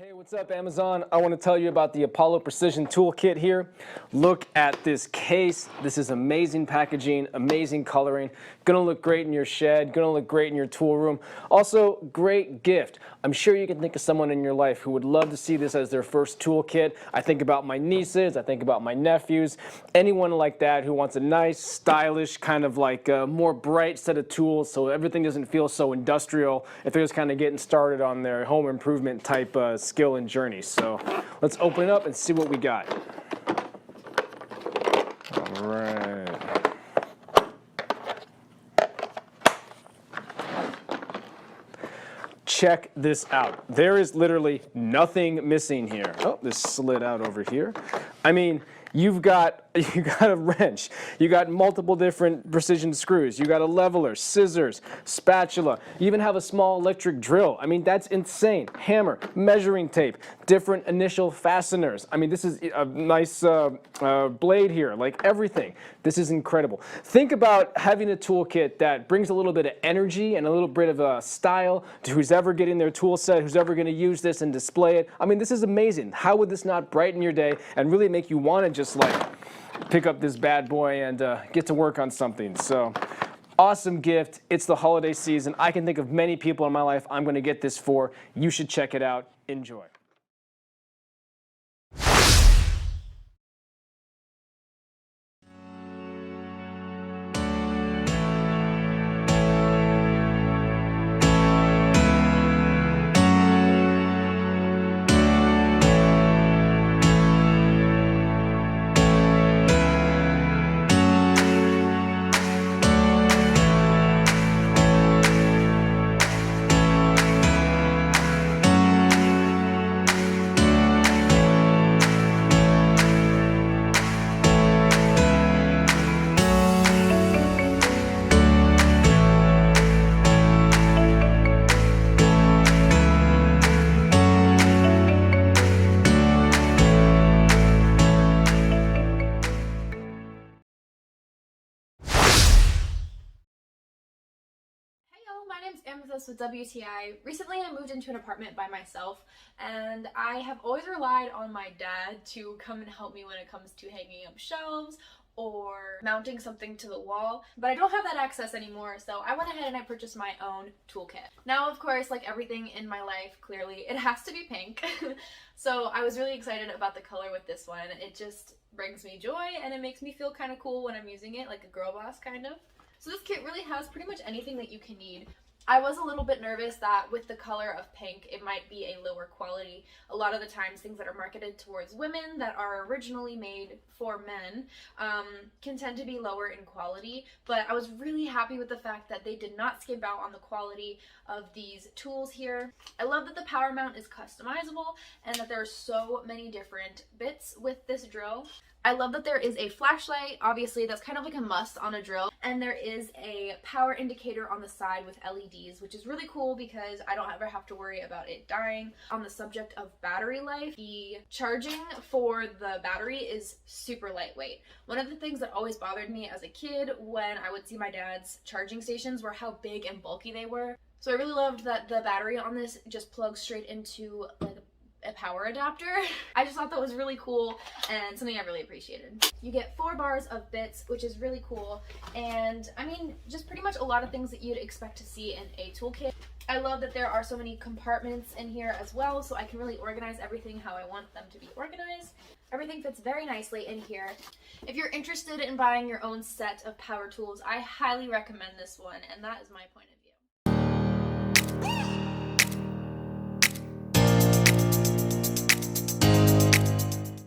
Hey, what's up, Amazon? I want to tell you about the Apollo Precision Toolkit here. Look at this case. This is amazing packaging, amazing coloring. Gonna look great in your shed, gonna look great in your tool room. Also, great gift. I'm sure you can think of someone in your life who would love to see this as their first toolkit. I think about my nieces, I think about my nephews, anyone like that who wants a nice, stylish, kind of like a more bright set of tools so everything doesn't feel so industrial if they're just kind of getting started on their home improvement type skill and journey. So let's open it up and see what we got. All right. Check this out. There is literally nothing missing here. Oh, this slid out over here. I mean, you got a wrench, you got multiple different precision screws, you got a leveler, scissors, spatula, you even have a small electric drill. I mean, that's insane. Hammer, measuring tape, different initial fasteners. I mean, this is a nice blade here, like everything. This is incredible. Think about having a toolkit that brings a little bit of energy and a little bit of a style to who's ever getting their tool set, who's ever going to use this and display it. I mean, this is amazing. How would this not brighten your day and really make you want to just like pick up this bad boy and get to work on something? So awesome gift. It's the holiday season. I can think of many people in my life I'm going to get this for. You should check it out. Enjoy. My name's Amethyst with WTI. Recently I moved into an apartment by myself and I have always relied on my dad to come and help me when it comes to hanging up shelves or mounting something to the wall, but I don't have that access anymore, so I went ahead and I purchased my own toolkit. Now, of course, like everything in my life, clearly it has to be pink. So I was really excited about the color with this one. It just brings me joy and it makes me feel kind of cool when I'm using it, like a girl boss kind of. So this kit really has pretty much anything that you can need. I was a little bit nervous that with the color of pink, it might be a lower quality. A lot of the times, things that are marketed towards women that are originally made for men can tend to be lower in quality, but I was really happy with the fact that they did not skimp out on the quality of these tools here. I love that the power mount is customizable and that there are so many different bits with this drill. I love that there is a flashlight, obviously that's kind of like a must on a drill, and there is a power indicator on the side with LEDs, which is really cool because I don't ever have to worry about it dying. On the subject of battery life, the charging for the battery is super lightweight. One of the things that always bothered me as a kid when I would see my dad's charging stations were how big and bulky they were. So I really loved that the battery on this just plugs straight into like a power adapter. I just thought that was really cool and something I really appreciated. You get 4 bars of bits, which is really cool, and I mean just pretty much a lot of things that you'd expect to see in a toolkit. I love that there are so many compartments in here as well, so I can really organize everything how I want them to be organized. Everything fits very nicely in here. If you're interested in buying your own set of power tools, I highly recommend this one, and that is my point of view.